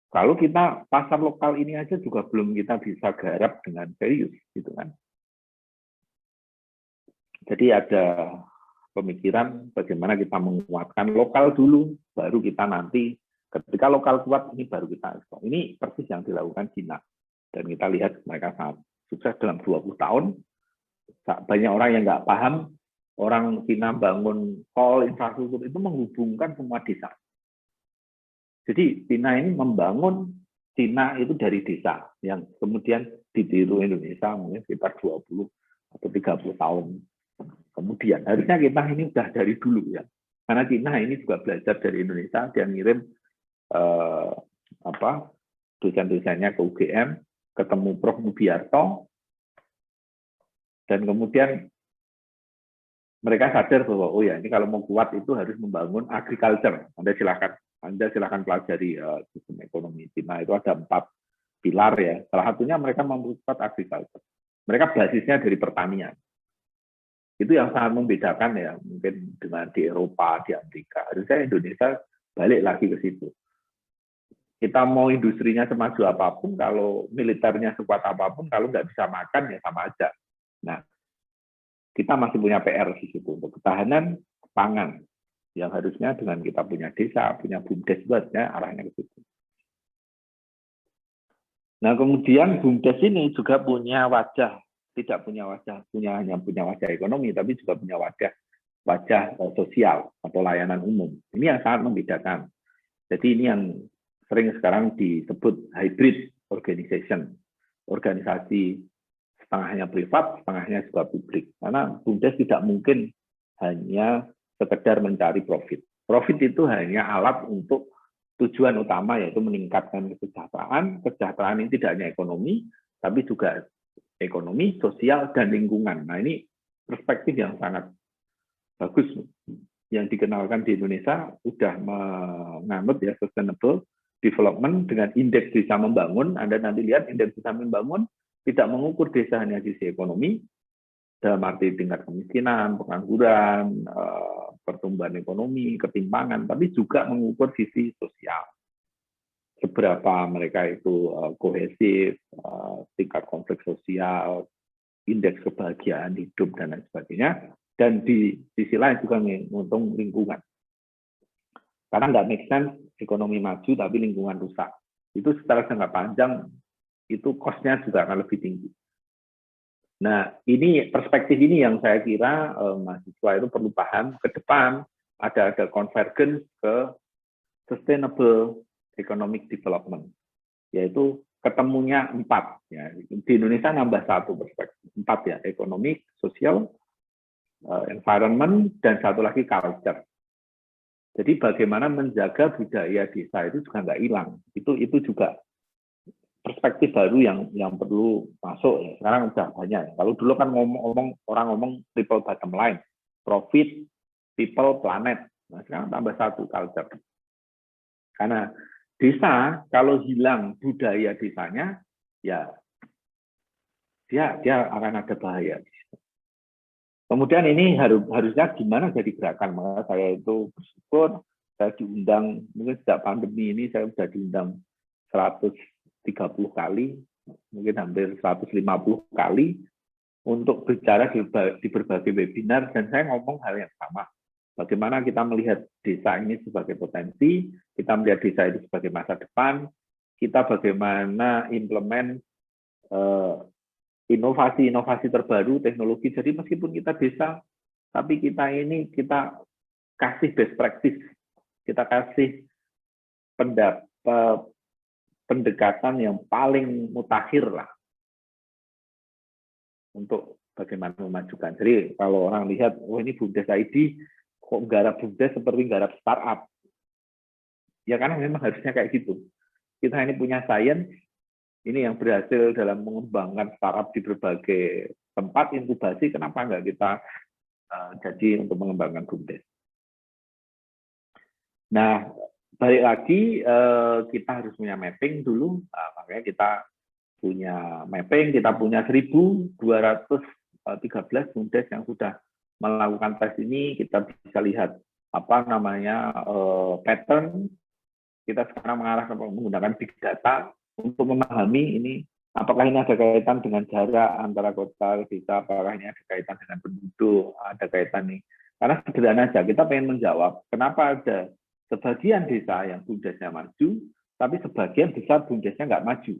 Kalau kita pasar lokal ini aja juga belum kita bisa garap dengan serius, gitu kan? Jadi ada pemikiran bagaimana kita menguatkan lokal dulu, baru kita nanti ketika lokal kuat ini baru kita ekspor. Ini persis yang dilakukan Cina. Dan kita lihat mereka sangat sukses dalam 20 tahun. Banyak orang yang nggak paham, orang Cina bangun tol, infrastruktur itu menghubungkan semua desa. Jadi Cina ini membangun Cina itu dari desa, yang kemudian ditiru Indonesia mungkin sekitar 20 atau 30 tahun. Kemudian harusnya kita ini sudah dari dulu ya, karena Cina ini juga belajar dari Indonesia, dia ngirim dosen-dosennya ke UGM, ketemu Prof. Mubiarto, dan kemudian mereka sadar bahwa oh ya ini kalau mau kuat itu harus membangun agriculture. Anda silakan pelajari sistem ekonomi Cina itu ada 4 pilar ya. Salah satunya mereka memperkuat agriculture. Mereka basisnya dari pertanian. Itu yang sangat membedakan ya, mungkin dengan di Eropa, di Amerika. Harusnya Indonesia balik lagi ke situ. Kita mau industrinya semaju apapun, kalau militernya sekuat apapun, kalau nggak bisa makan ya sama aja. Nah, kita masih punya PR di situ untuk ketahanan pangan, yang harusnya dengan kita punya desa, punya BUMDes, arahnya ke situ. Nah, kemudian BUMDes ini juga punya wajah, tidak punya wajah, hanya punya wajah ekonomi, tapi juga punya wajah sosial atau layanan umum. Ini yang sangat membedakan. Jadi ini yang sering sekarang disebut hybrid organization, organisasi setengahnya privat, setengahnya juga publik. Karena BUMDes tidak mungkin hanya sekedar mencari profit. Profit itu hanya alat untuk tujuan utama, yaitu meningkatkan kesejahteraan. Kesejahteraan ini tidak hanya ekonomi, tapi juga ekonomi, sosial, dan lingkungan. Nah, ini perspektif yang sangat bagus yang dikenalkan di Indonesia, sudah menganut ya sustainable development dengan indeks desa membangun. Anda nanti lihat indeks desa membangun tidak mengukur desa hanya sisi ekonomi, dalam arti tingkat kemiskinan, pengangguran, pertumbuhan ekonomi, ketimpangan, tapi juga mengukur sisi sosial. Seberapa mereka itu kohesif, tingkat konflik sosial, indeks kebahagiaan hidup, dan lain sebagainya. Dan di sisi lain juga menguntung lingkungan. Karena nggak make sense ekonomi maju tapi lingkungan rusak. Itu secara jangka panjang, itu cost-nya juga akan lebih tinggi. Nah, ini perspektif ini yang saya kira mahasiswa itu perlu paham ke depan, ada convergence ke sustainable economic development, yaitu ketemunya 4. Ya. Di Indonesia nambah 1 perspektif, 4 ya, ekonomi, sosial, environment, dan satu lagi culture. Jadi bagaimana menjaga budaya desa itu juga nggak hilang. Itu juga perspektif baru yang perlu masuk ya. Sekarang udah banyak. Kalau dulu kan orang ngomong triple bottom line, profit, people, planet. Nah, sekarang tambah 1, culture. Karena desa kalau hilang budaya desanya, ya dia akan ada bahaya. Kemudian ini harusnya gimana jadi gerakan. Maka saya itu bersyukur saya diundang, mungkin sejak pandemi ini saya sudah diundang 130 kali, mungkin hampir 150 kali untuk bicara di berbagai webinar, dan saya ngomong hal yang sama. Bagaimana kita melihat desa ini sebagai potensi, kita melihat desa itu sebagai masa depan, kita bagaimana implement inovasi-inovasi terbaru, teknologi. Jadi meskipun kita desa, tapi kita kasih best practice, kita kasih pendekatan yang paling mutakhir lah untuk bagaimana memajukan. Jadi kalau orang lihat, oh ini BUMDes ID, kok garap BUMDes seperti garap startup. Ya karena memang harusnya kayak gitu. Kita ini punya science, ini yang berhasil dalam mengembangkan startup di berbagai tempat inkubasi, kenapa enggak kita jadi untuk mengembangkan BUMDes. Nah, balik lagi, kita harus punya mapping dulu, makanya kita punya mapping, kita punya 1.213 BUMDes yang sudah melakukan tes ini. Kita bisa lihat pattern. Kita sekarang mengarah ke menggunakan big data untuk memahami ini, apakah ini ada kaitan dengan jarak antara kota ke desa, apakah ini ada kaitan dengan penduduk, ada kaitan nih. Karena sederhana aja, kita pengen menjawab kenapa ada sebagian desa yang BUMDesnya maju, tapi sebagian besar BUMDesnya nggak maju.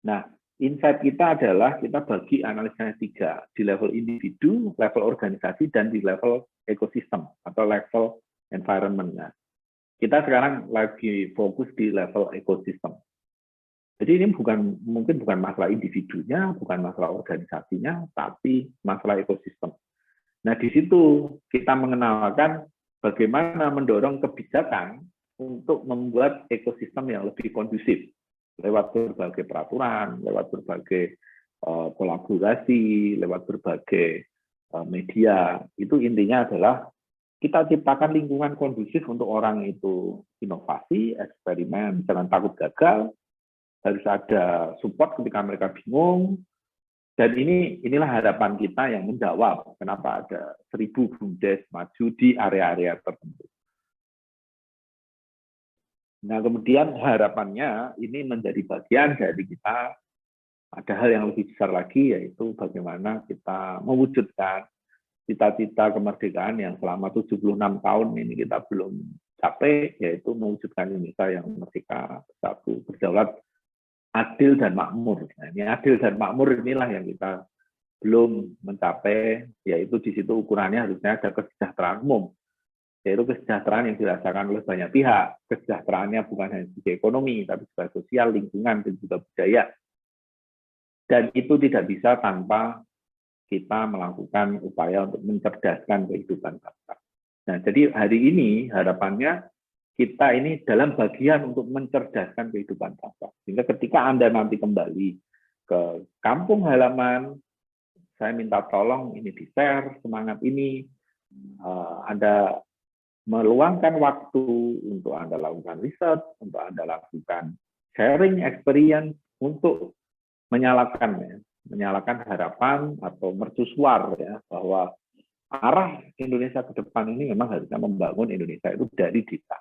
Nah, insight kita adalah kita bagi analisanya 3, di level individu, level organisasi, dan di level ekosistem atau level environment. Nah, kita sekarang lagi fokus di level ekosistem. Jadi ini mungkin bukan masalah individunya, bukan masalah organisasinya, tapi masalah ekosistem. Nah, di situ kita mengenalkan bagaimana mendorong kebijakan untuk membuat ekosistem yang lebih kondusif lewat berbagai peraturan, lewat berbagai kolaborasi, lewat berbagai media. Itu intinya adalah kita ciptakan lingkungan kondusif untuk orang itu inovasi, eksperimen, jangan takut gagal, harus ada support ketika mereka bingung, dan inilah harapan kita yang menjawab kenapa ada 1.000 BUMDes maju di area-area tertentu. Nah, kemudian harapannya ini menjadi bagian dari kita, ada hal yang lebih besar lagi, yaitu bagaimana kita mewujudkan cita-cita kemerdekaan yang selama 76 tahun ini kita belum capai, yaitu mewujudkan Indonesia yang merdeka, bersatu, berdaulat, adil dan makmur. Nah, ini adil dan makmur inilah yang kita belum mencapai, yaitu di situ ukurannya harusnya ada kesejahteraan umum, yaitu kesejahteraan yang dirasakan oleh banyak pihak. Kesejahteraannya bukan hanya segi ekonomi, tapi juga sosial, lingkungan, dan juga budaya. Dan itu tidak bisa tanpa kita melakukan upaya untuk mencerdaskan kehidupan bangsa. Nah, jadi hari ini harapannya kita ini dalam bagian untuk mencerdaskan kehidupan bangsa. Sehingga ketika Anda nanti kembali ke kampung halaman, saya minta tolong ini di-share semangat ini, Anda meluangkan waktu untuk Anda lakukan riset, untuk Anda lakukan sharing experience untuk menyalakan harapan atau mercusuar ya bahwa arah Indonesia ke depan ini memang harusnya membangun Indonesia itu dari desa.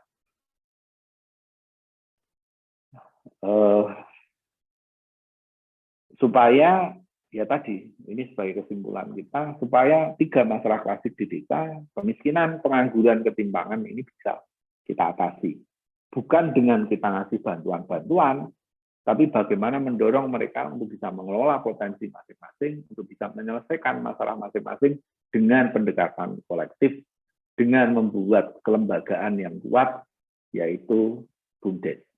Supaya ya tadi, ini sebagai kesimpulan kita, supaya 3 masalah klasik di desa, kemiskinan, pengangguran, ketimpangan ini bisa kita atasi. Bukan dengan kita ngasih bantuan-bantuan, tapi bagaimana mendorong mereka untuk bisa mengelola potensi masing-masing, untuk bisa menyelesaikan masalah masing-masing dengan pendekatan kolektif, dengan membuat kelembagaan yang kuat, yaitu BUMDes.